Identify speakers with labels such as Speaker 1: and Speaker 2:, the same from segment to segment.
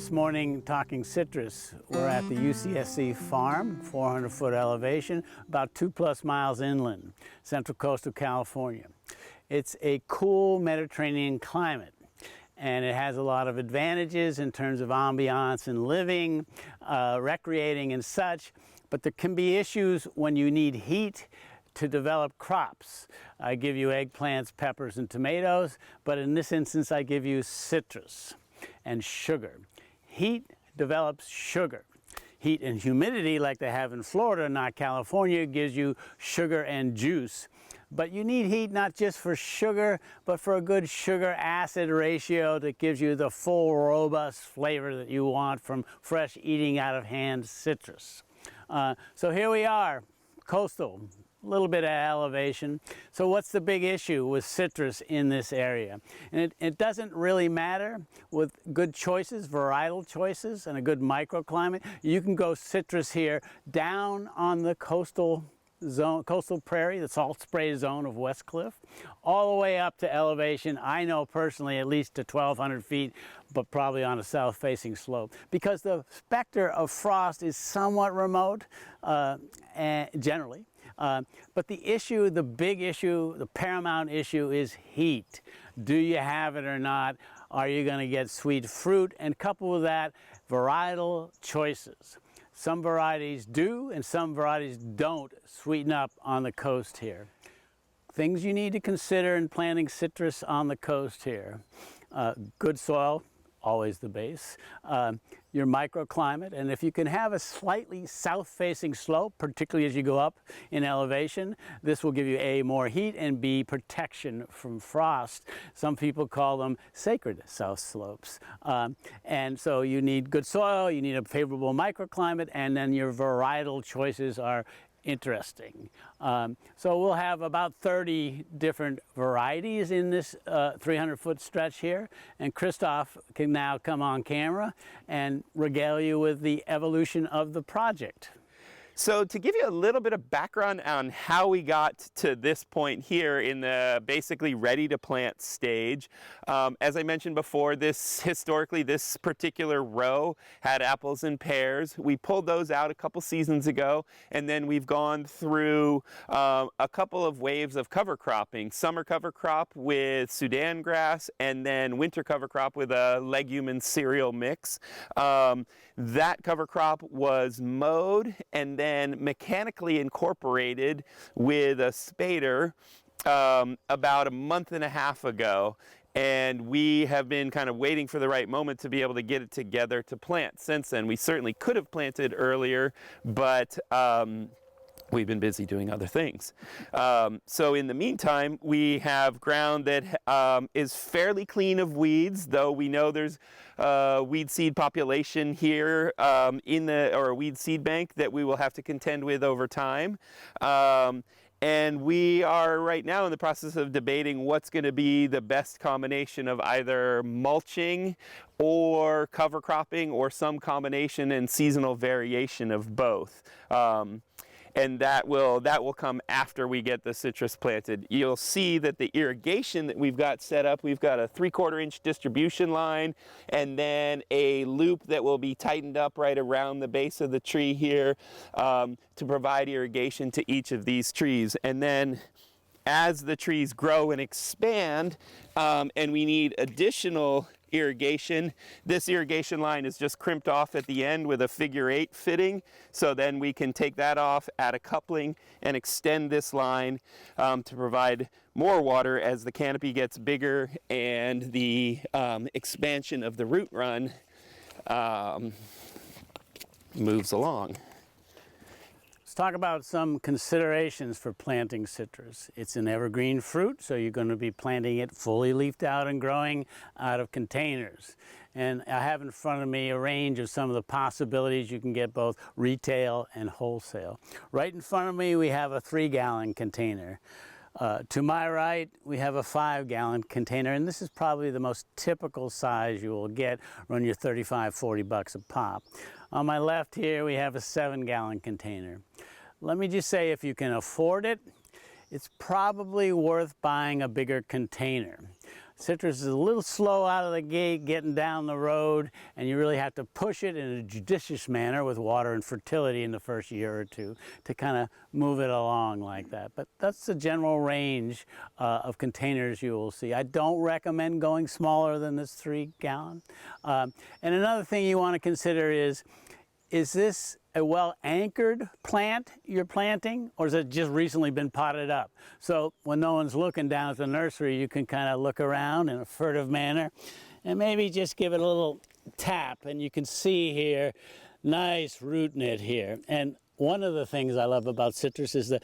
Speaker 1: this morning talking citrus. We're at the UCSC farm, 400-foot elevation, about 2+ miles inland, central coast of California. It's a cool Mediterranean climate, and it has a lot of advantages in terms of ambiance and living, recreating and such, but there can be issues when you need heat to develop crops. I give you eggplants, peppers, and tomatoes, but in this instance I give you citrus and sugar. Heat develops sugar. Heat and humidity, like they have in Florida, not California, gives you sugar and juice. But you need heat not just for sugar, but for a good sugar-acid ratio that gives you the full, robust flavor that you want from fresh eating out of hand citrus. So here we are, coastal, a little bit of elevation. So what's the big issue with citrus in this area? And it doesn't really matter with good choices, varietal choices, and a good microclimate. You can go citrus here down on the coastal zone, coastal prairie, the salt spray zone of West Cliff, all the way up to elevation, I know personally at least to 1,200 feet, but probably on a south-facing slope, because the specter of frost is somewhat remote, generally. But the issue, the big issue, the paramount issue is heat. Do you have it or not? Are you going to get sweet fruit? And coupled with that, varietal choices. Some varieties do and some varieties don't sweeten up on the coast here. Things you need to consider in planting citrus on the coast here. Good soil, always the base. Your microclimate, and if you can have a slightly south-facing slope, particularly as you go up in elevation, this will give you A, more heat, and B, protection from frost. Some people call them sacred south slopes. And so you need good soil, you need a favorable microclimate, and then your varietal choices are interesting. So we'll have about 30 different varieties in this 300-foot stretch here, and Christof can now come on camera and regale you with the evolution of the project.
Speaker 2: So to give you a little bit of background on how we got to this point here in the basically ready to plant stage, as I mentioned before, historically this particular row had apples and pears. We pulled those out a couple seasons ago, and then we've gone through a couple of waves of cover cropping. Summer cover crop with Sudan grass, and then winter cover crop with a legume and cereal mix. That cover crop was mowed and then mechanically incorporated with a spader about a month and a half ago, and we have been kind of waiting for the right moment to be able to get it together to plant since then. We certainly could have planted earlier, but we've been busy doing other things. So in the meantime, we have ground that is fairly clean of weeds, though we know there's weed seed population here or weed seed bank that we will have to contend with over time. And we are right now in the process of debating what's going to be the best combination of either mulching or cover cropping or some combination and seasonal variation of both. And that will come after we get the citrus planted. You'll see that the irrigation that we've got set up, we've got a 3/4 inch distribution line and then a loop that will be tightened up right around the base of the tree here to provide irrigation to each of these trees. And then as the trees grow and expand and we need additional irrigation, this irrigation line is just crimped off at the end with a figure-8 fitting, so then we can take that off, add a coupling, and extend this line to provide more water as the canopy gets bigger and the expansion of the root run moves along.
Speaker 1: Let's talk about some considerations for planting citrus. It's an evergreen fruit, so you're going to be planting it fully leafed out and growing out of containers. And I have in front of me a range of some of the possibilities you can get both retail and wholesale. Right in front of me we have a 3-gallon container. To my right, we have a 5-gallon container, and this is probably the most typical size you will get, run your $35–40 a pop. On my left here, we have a 7-gallon container. Let me just say, if you can afford it, it's probably worth buying a bigger container. Citrus is a little slow out of the gate getting down the road, and you really have to push it in a judicious manner with water and fertility in the first year or two to kind of move it along like that. But that's the general range of containers you will see. I don't recommend going smaller than this 3 gallon. And another thing you want to consider is this a well-anchored plant you're planting, or has it just recently been potted up? So when no one's looking down at the nursery, you can kind of look around in a furtive manner and maybe just give it a little tap, and you can see here, nice root knit here. And one of the things I love about citrus is the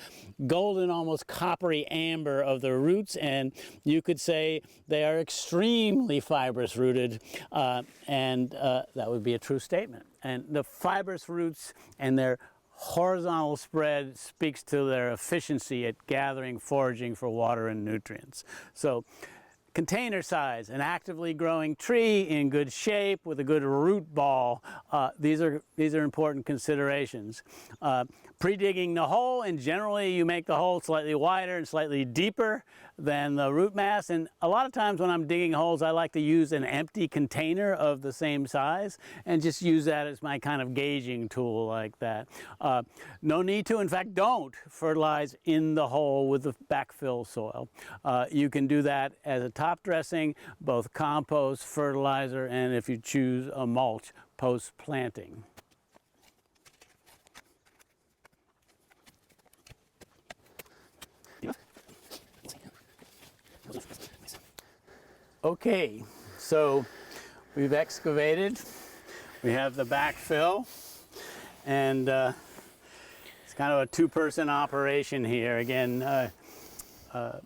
Speaker 1: golden, almost coppery amber of the roots, and you could say they are extremely fibrous rooted, and that would be a true statement. And the fibrous roots and their horizontal spread speaks to their efficiency at gathering, foraging for water and nutrients. So container size, an actively growing tree in good shape with a good root ball, these are important considerations. Pre-digging the hole, and generally you make the hole slightly wider and slightly deeper than the root mass, and a lot of times when I'm digging holes I like to use an empty container of the same size and just use that as my kind of gauging tool like that. No need to, in fact don't, fertilize in the hole with the backfill soil. You can do that as a top dressing, both compost, fertilizer, and if you choose a mulch post-planting. Okay, so we've excavated, we have the backfill, and it's kind of a 2-person operation here. Again,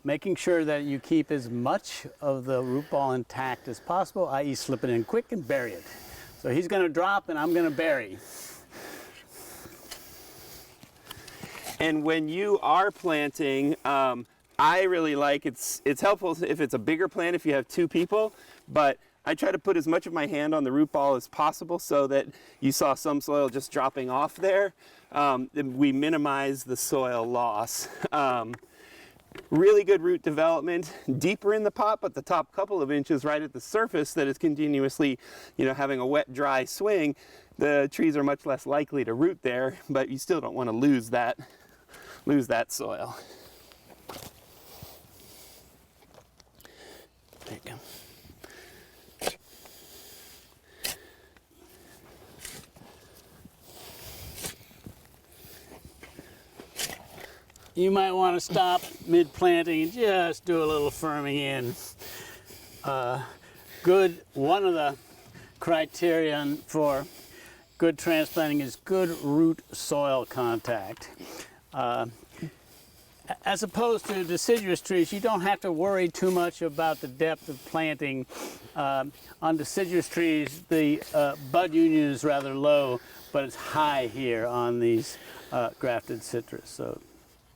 Speaker 1: making sure that you keep as much of the root ball intact as possible, i.e. slip it in quick and bury it. So he's going to drop and I'm going to bury.
Speaker 2: And when you are planting, I really like, it's helpful if it's a bigger plant if you have 2 people, but I try to put as much of my hand on the root ball as possible so that you saw some soil just dropping off there. We minimize the soil loss. Really good root development deeper in the pot, but the top couple of inches right at the surface that is continuously, having a wet, dry swing, the trees are much less likely to root there, but you still don't want to lose that soil. There you go.
Speaker 1: You might want to stop mid-planting and just do a little firming in. One of the criterion for good transplanting is good root soil contact. As opposed to deciduous trees, you don't have to worry too much about the depth of planting. On deciduous trees, the bud union is rather low, but it's high here on these grafted citrus. So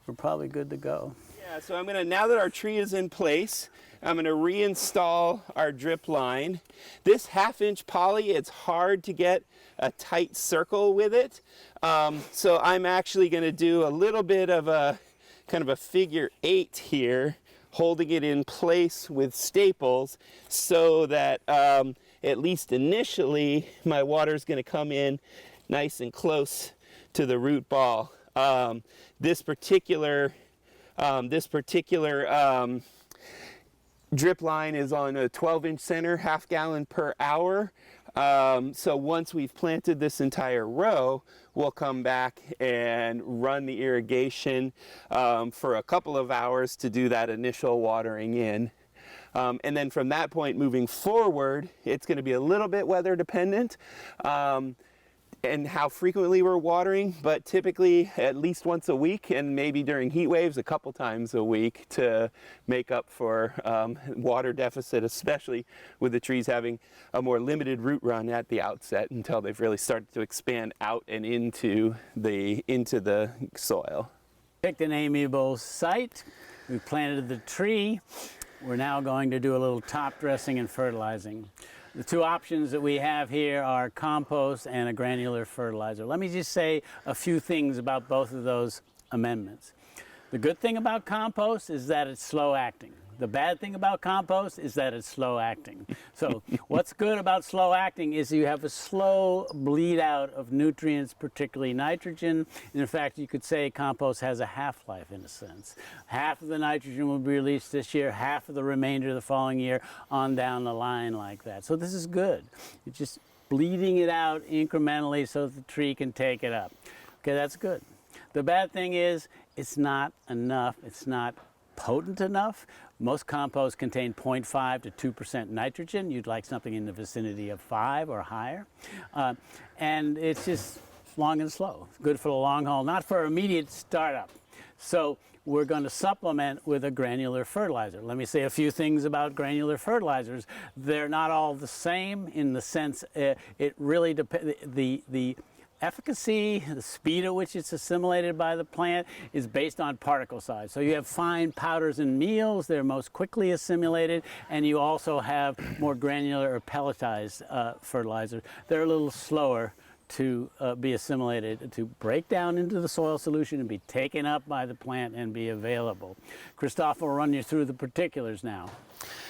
Speaker 1: we're probably good to go.
Speaker 2: Yeah, so now that our tree is in place, I'm going to reinstall our drip line. This 1/2-inch poly, it's hard to get a tight circle with it. So I'm actually going to do a little bit of a kind of a figure 8 here, holding it in place with staples so that at least initially my water is going to come in nice and close to the root ball. This particular drip line is on a 12-inch center, 1/2 gallon per hour. So once we've planted this entire row, we'll come back and run the irrigation for a couple of hours to do that initial watering in. And then from that point moving forward, it's going to be a little bit weather dependent and how frequently we're watering, but typically at least once a week, and maybe during heat waves a couple times a week to make up for water deficit, especially with the trees having a more limited root run at the outset until they've really started to expand out and into the soil.
Speaker 1: Picked an amiable site. We planted the tree. We're now going to do a little top dressing and fertilizing. The 2 options that we have here are compost and a granular fertilizer. Let me just say a few things about both of those amendments. The good thing about compost is that it's slow acting. The bad thing about compost is that it's slow acting. So what's good about slow acting is you have a slow bleed out of nutrients, particularly nitrogen. And in fact, you could say compost has a half-life in a sense. Half of the nitrogen will be released this year, half of the remainder the following year, on down the line like that. So this is good. It's just bleeding it out incrementally so that the tree can take it up. Okay, that's good. The bad thing is it's not enough. It's not potent enough. Most composts contain 0.5 to 2% nitrogen. You'd like something in the vicinity of 5 or higher. And it's just long and slow. It's good for the long haul, not for immediate startup. So we're going to supplement with a granular fertilizer. Let me say a few things about granular fertilizers. They're not all the same in the sense it really depends. The efficacy, the speed at which it's assimilated by the plant is based on particle size. So you have fine powders and meals, they're most quickly assimilated, and you also have more granular or pelletized fertilizers. They're a little slower to be assimilated, to break down into the soil solution and be taken up by the plant and be available. Christof will run you through the particulars now.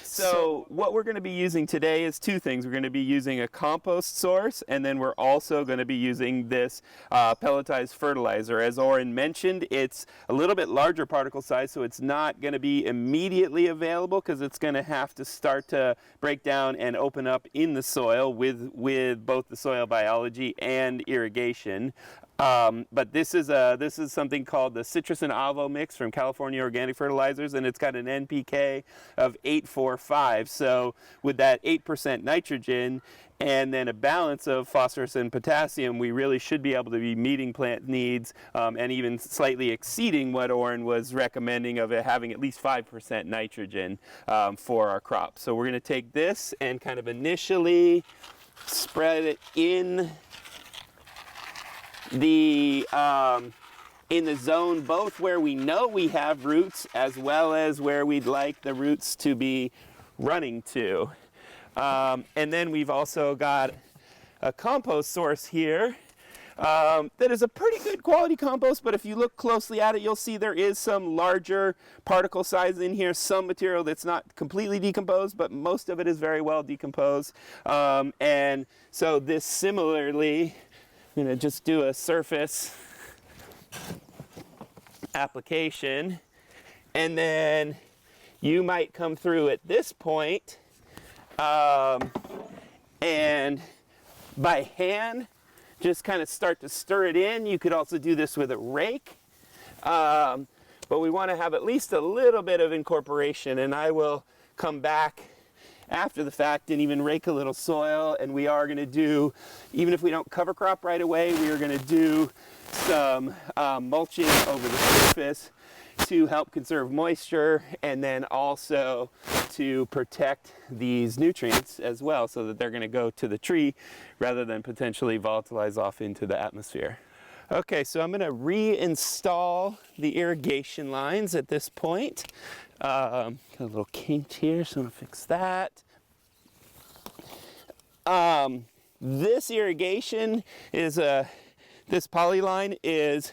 Speaker 2: So what we're going to be using today is two things. We're going to be using a compost source, and then we're also going to be using this pelletized fertilizer. As Orin mentioned, it's a little bit larger particle size, so it's not going to be immediately available because it's going to have to start to break down and open up in the soil with both the soil biology and irrigation. But this is something called the Citrus and Avo mix from California Organic Fertilizers, and it's got an NPK of 845. So with that 8% nitrogen and then a balance of phosphorus and potassium, we really should be able to be meeting plant needs and even slightly exceeding what Orin was recommending of it having at least 5% nitrogen for our crop. So we're going to take this and kind of initially spread it in the zone both where we know we have roots as well as where we'd like the roots to be running to. And then we've also got a compost source here that is a pretty good quality compost, but if you look closely at it, you'll see there is some larger particle size in here, some material that's not completely decomposed, but most of it is very well decomposed. And so this similarly, I'm going to just do a surface application, and then you might come through at this point and by hand just kind of start to stir it in. You could also do this with a rake, but we want to have at least a little bit of incorporation, and I will come back after the fact and even rake a little soil. And we are going to do, even if we don't cover crop right away, we are going to do some mulching over the surface to help conserve moisture, and then also to protect these nutrients as well, so that they're going to go to the tree rather than potentially volatilize off into the atmosphere. Okay, so I'm going to reinstall the irrigation lines at this point. Got a little kink here, so I'm going to fix that. This irrigation is this polyline is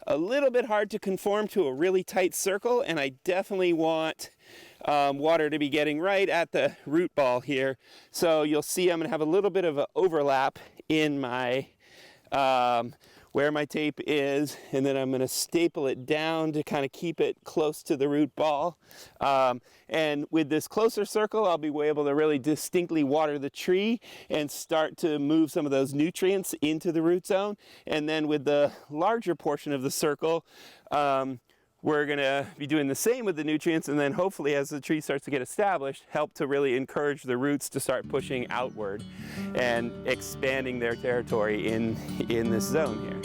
Speaker 2: a little bit hard to conform to a really tight circle, and I definitely want water to be getting right at the root ball here. So you'll see I'm going to have a little bit of an overlap in my where my tape is, and then I'm going to staple it down to kind of keep it close to the root ball. And with this closer circle, I'll be able to really distinctly water the tree and start to move some of those nutrients into the root zone. And then with the larger portion of the circle, we're going to be doing the same with the nutrients, and then hopefully as the tree starts to get established, help to really encourage the roots to start pushing outward and expanding their territory in this zone here.